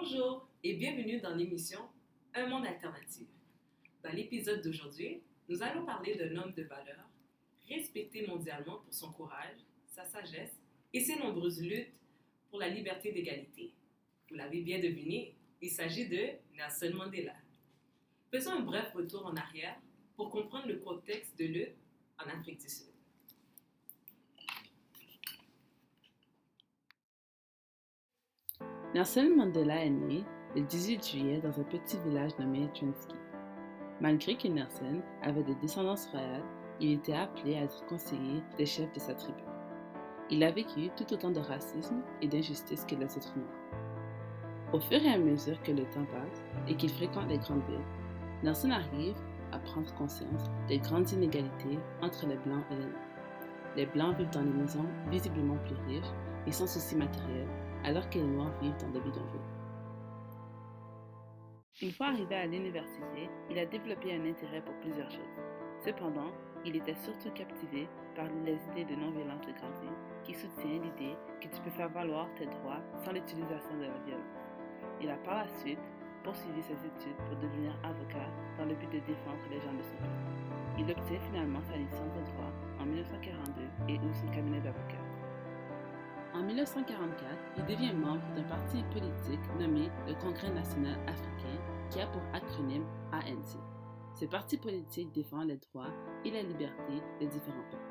Bonjour et bienvenue dans l'émission Un monde alternatif. Dans l'épisode d'aujourd'hui, nous allons parler d'un homme de valeur, respecté mondialement pour son courage, sa sagesse et ses nombreuses luttes pour la liberté et l'égalité. Vous l'avez bien deviné, il s'agit de Nelson Mandela. Faisons un bref retour en arrière pour comprendre le contexte de lutte en Afrique du Sud. Nelson Mandela est né le 18 juillet dans un petit village nommé Transkei. Malgré que Nelson avait de descendance royale, il était appelé à être conseiller des chefs de sa tribu. Il a vécu tout autant de racisme et d'injustice que les autres Noirs. Au fur et à mesure que le temps passe et qu'il fréquente les grandes villes, Nelson arrive à prendre conscience des grandes inégalités entre les Blancs et les Noirs. Les Blancs vivent dans des maisons visiblement plus riches et sans soucis matériels, alors que les Noirs vivent dans des bidonvilles. Une fois arrivé à l'université, il a développé un intérêt pour plusieurs choses. Cependant, il était surtout captivé par les idées de non-violence de Gandhi, qui soutient l'idée que tu peux faire valoir tes droits sans l'utilisation de la violence. Il a par la suite poursuivi ses études pour devenir avocat dans le but de défendre les gens de son pays. Il obtient finalement sa licence de droit en 1942 et ouvre son cabinet d'avocat. En 1944, il devient membre d'un parti politique nommé le Congrès national africain, qui a pour acronyme ANC. Ce parti politique défend les droits et la liberté des différents peuples.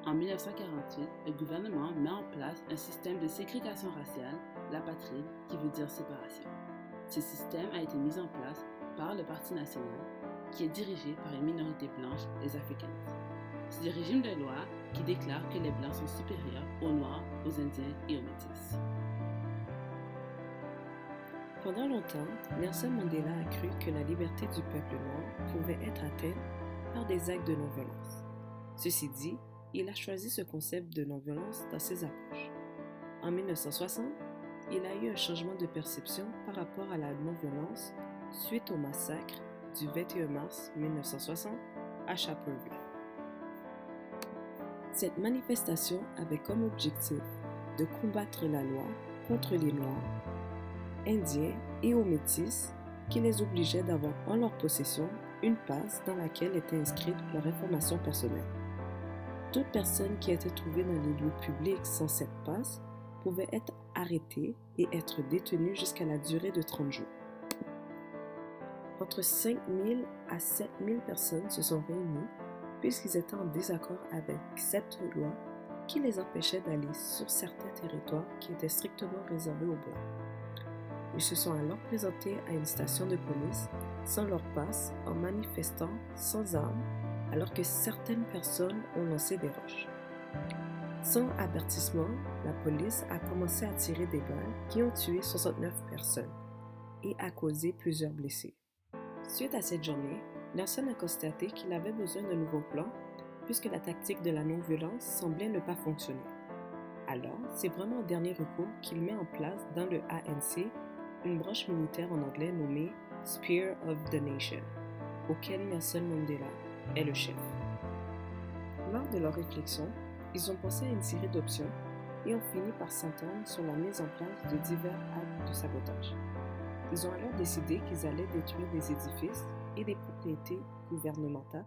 En 1948, le gouvernement met en place un système de ségrégation raciale, l'apatride, qui veut dire séparation. Ce système a été mis en place par le Parti national, qui est dirigé par une minorité blanche, les Africans. C'est le régime de loi qui déclare que les Blancs sont supérieurs aux Noirs, aux Indiens et aux Métis. Pendant longtemps, Nelson Mandela a cru que la liberté du peuple noir pouvait être atteinte par des actes de non-violence. Ceci dit, il a choisi ce concept de non-violence dans ses approches. En 1960, il a eu un changement de perception par rapport à la non-violence suite au massacre du 21 mars 1960 à Sharpeville. Cette manifestation avait comme objectif de combattre la loi contre les Noirs, Indiens et aux Métis qui les obligeait d'avoir en leur possession une passe dans laquelle était inscrite leur information personnelle. Toute personne qui était trouvée dans les lieux publics sans cette passe pouvait être arrêtée et être détenue jusqu'à la durée de 30 jours. Entre 5 000 à 7 000 personnes se sont réunies puisqu'ils étaient en désaccord avec cette loi qui les empêchait d'aller sur certains territoires qui étaient strictement réservés aux Blancs. Ils se sont alors présentés à une station de police sans leur passe en manifestant sans armes alors que certaines personnes ont lancé des roches. Sans avertissement, la police a commencé à tirer des balles qui ont tué 69 personnes et a causé plusieurs blessés. Suite à cette journée, Nelson a constaté qu'il avait besoin d'un nouveau plan puisque la tactique de la non-violence semblait ne pas fonctionner. Alors, c'est vraiment en dernier recours qu'il met en place dans le ANC une branche militaire en anglais nommée Spear of the Nation, auquel Nelson Mandela est le chef. Lors de leur réflexion, ils ont pensé à une série d'options et ont fini par s'entendre sur la mise en place de divers actes de sabotage. Ils ont alors décidé qu'ils allaient détruire des édifices et des propriétés gouvernementales.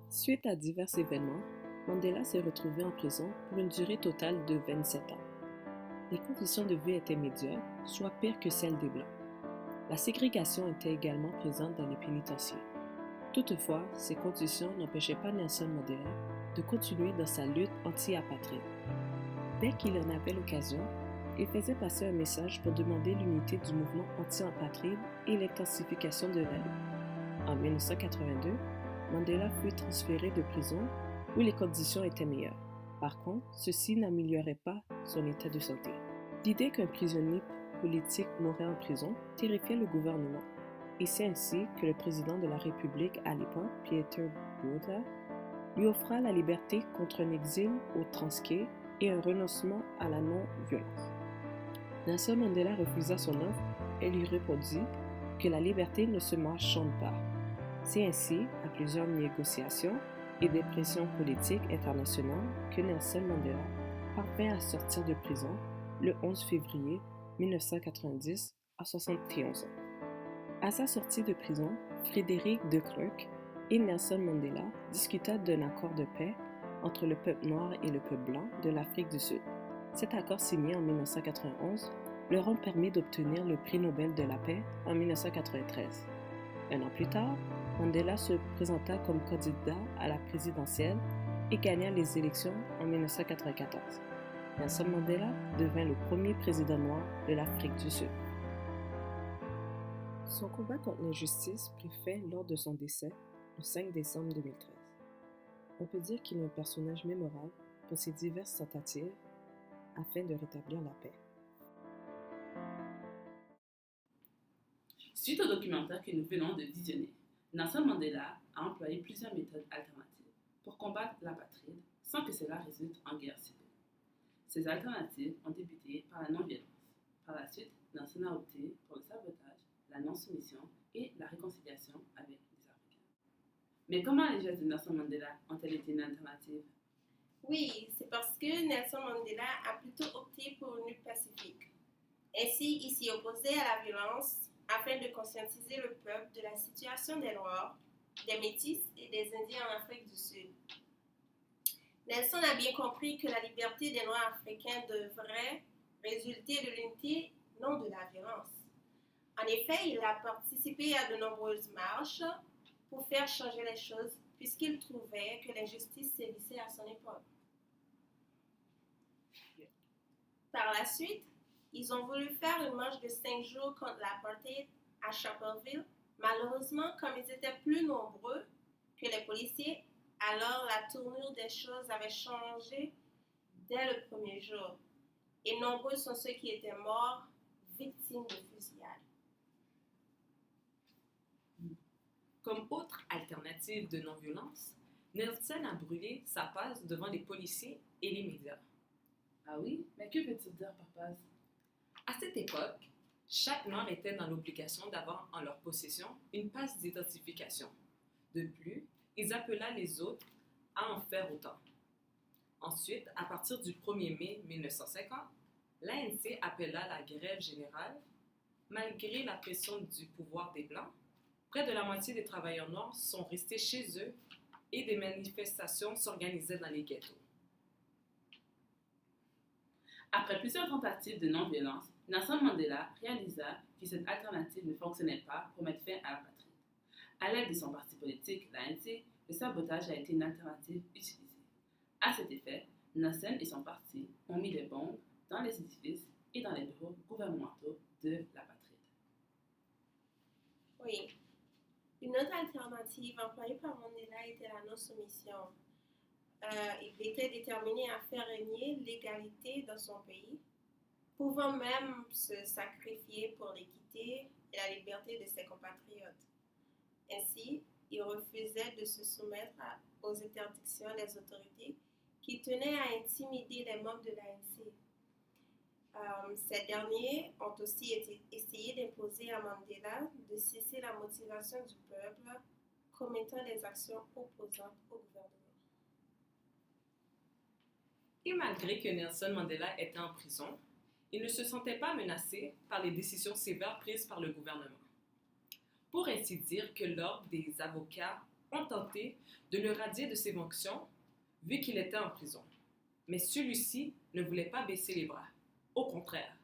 Suite à divers événements, Mandela s'est retrouvé en prison pour une durée totale de 27 ans. Les conditions de vie étaient médiocres, soit pires que celles des Blancs. La ségrégation était également présente dans les pénitenciers. Toutefois, ces conditions n'empêchaient pas Nelson Mandela de continuer dans sa lutte anti-apatride. Dès qu'il en avait l'occasion, il faisait passer un message pour demander l'unité du mouvement anti-apatride et l'intensification de la lutte. En 1982, Mandela fut transféré de prison où les conditions étaient meilleures. Par contre, ceci n'améliorait pas son état de santé. L'idée qu'un prisonnier politique mourrait en prison terrifiait le gouvernement. Et c'est ainsi que le président de la République à l'époque, Pieter Botha, lui offra la liberté contre un exil au Transkei et un renoncement à la non-violence. Nelson Mandela refusa son offre et lui répondit que la liberté ne se marchande pas. C'est ainsi, à plusieurs négociations et des pressions politiques internationales, que Nelson Mandela parvint à sortir de prison le 11 février 1990 à 71 ans. À sa sortie de prison, Frédéric de Klerk et Nelson Mandela discuta d'un accord de paix entre le peuple noir et le peuple blanc de l'Afrique du Sud. Cet accord signé en 1991 leur a permis d'obtenir le prix Nobel de la paix en 1993. Un an plus tard, Mandela se présenta comme candidat à la présidentielle et gagna les élections en 1994. Nelson Mandela devint le premier président noir de l'Afrique du Sud. Son combat contre l'injustice prit fin lors de son décès le 5 décembre 2013. On peut dire qu'il est un personnage mémorable pour ses diverses tentatives afin de rétablir la paix. Suite au documentaire que nous venons de visionner, Nelson Mandela a employé plusieurs méthodes alternatives pour combattre l'apartheid sans que cela résulte en guerre civile. Ces alternatives ont débuté par la non-violence. Par la suite, Nelson a opté pour le sabotage, la non-soumission et la réconciliation avec les Africains. Mais comment les gestes de Nelson Mandela ont-elles été une alternative? Oui, c'est parce que Nelson Mandela a plutôt opté pour une lutte pacifique. Ainsi, il s'y opposait à la violence afin de conscientiser le peuple de la situation des Noirs, des Métis et des Indiens en Afrique du Sud. Nelson a bien compris que la liberté des Noirs africains devrait résulter de l'unité, non de la violence. En effet, il a participé à de nombreuses marches pour faire changer les choses, puisqu'il trouvait que l'injustice sévissait à son époque. Par la suite, ils ont voulu faire une marche de 5 jours contre l'apartheid à Sharpeville. Malheureusement, comme ils étaient plus nombreux que les policiers, alors la tournure des choses avait changé dès le premier jour. Et nombreux sont ceux qui étaient morts, victimes de fusillades. Comme autre alternative de non-violence, Nelson a brûlé sa passe devant les policiers et les médias. Ah oui? Mais que veut-il dire par passe? À cette époque, chaque Noir était dans l'obligation d'avoir en leur possession une passe d'identification. De plus, ils appelaient les autres à en faire autant. Ensuite, à partir du 1er mai 1950, l'ANC appela la grève générale. Malgré la pression du pouvoir des Blancs, près de la moitié des travailleurs noirs sont restés chez eux et des manifestations s'organisaient dans les ghettos. Après plusieurs tentatives de non-violence, Nelson Mandela réalisa que cette alternative ne fonctionnait pas pour mettre fin à l'apartheid. À l'aide de son parti politique, l'ANC, le sabotage a été une alternative utilisée. À cet effet, Nelson et son parti ont mis des bombes dans les édifices et dans les bureaux gouvernementaux de l'apartheid. Oui. Une autre alternative employée par Mandela était la non-soumission. Il était déterminé à faire régner l'égalité dans son pays, pouvant même se sacrifier pour l'équité et la liberté de ses compatriotes. Ainsi, il refusait de se soumettre aux interdictions des autorités qui tenaient à intimider les membres de l'ANC. Ces derniers ont aussi essayé d'imposer à Mandela de cesser la motivation du peuple, commettant des actions opposantes au gouvernement. Et malgré que Nelson Mandela était en prison, il ne se sentait pas menacé par les décisions sévères prises par le gouvernement. Pour ainsi dire que l'ordre des avocats ont tenté de le radier de ses fonctions vu qu'il était en prison. Mais celui-ci ne voulait pas baisser les bras. Au contraire,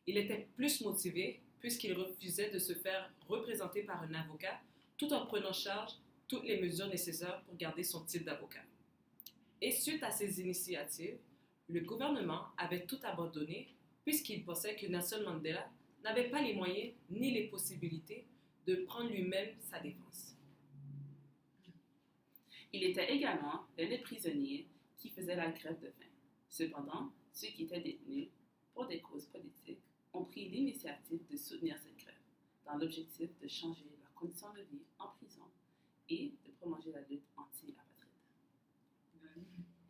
il était plus motivé puisqu'il refusait de se faire représenter par un avocat tout en prenant en charge toutes les mesures nécessaires pour garder son titre d'avocat. Et suite à ces initiatives, le gouvernement avait tout abandonné puisqu'il pensait que Nelson Mandela n'avait pas les moyens ni les possibilités de prendre lui-même sa défense. Il était également l'un des prisonniers qui faisaient la grève de faim. Cependant, ceux qui étaient détenus pour des causes politiques ont pris l'initiative de soutenir cette grève, dans l'objectif de changer leurs conditions de vie en prison et de prolonger la lutte anti-apartheid.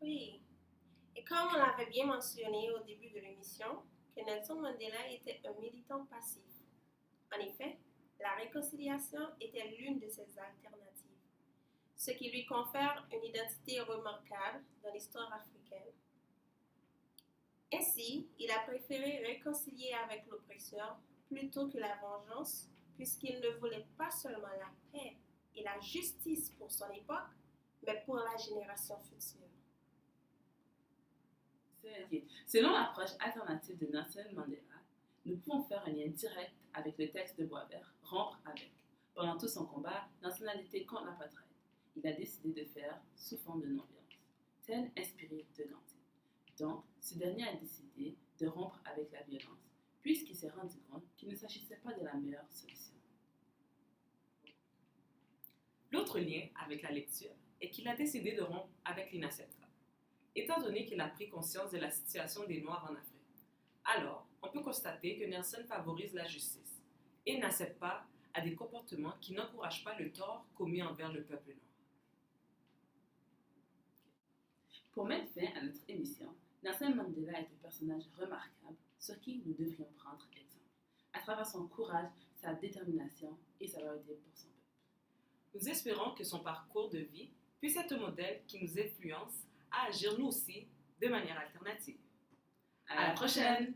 Oui, et comme on l'avait bien mentionné au début de l'émission, que Nelson Mandela était un militant passif. En effet, la réconciliation était l'une de ses alternatives, ce qui lui confère une identité remarquable dans l'histoire africaine. Ainsi, il a préféré réconcilier avec l'oppresseur plutôt que la vengeance, puisqu'il ne voulait pas seulement la paix et la justice pour son époque, mais pour la génération future. Selon l'approche alternative de Nelson Mandela, nous pouvons faire un lien direct avec le texte de Boisvert, Rompre avec. Pendant tout son combat, Nelson a lutté contre l'apartheid. Il a décidé de faire sous forme de non-violence, tel inspiré de Gandhi. Donc, ce dernier a décidé de rompre avec la violence, puisqu'il s'est rendu compte qu'il ne s'agissait pas de la meilleure solution. L'autre lien avec la lecture est qu'il a décidé de rompre avec l'inacceptable, étant donné qu'il a pris conscience de la situation des Noirs en Afrique. Alors, on peut constater que Nelson favorise la justice et n'accepte pas à des comportements qui n'encouragent pas le tort commis envers le peuple noir. Pour mettre fin à notre émission, Nelson Mandela est un personnage remarquable sur qui nous devrions prendre exemple, à travers son courage, sa détermination et sa loyauté pour son peuple. Nous espérons que son parcours de vie puisse être un modèle qui nous influence à agir nous aussi de manière alternative. À la prochaine!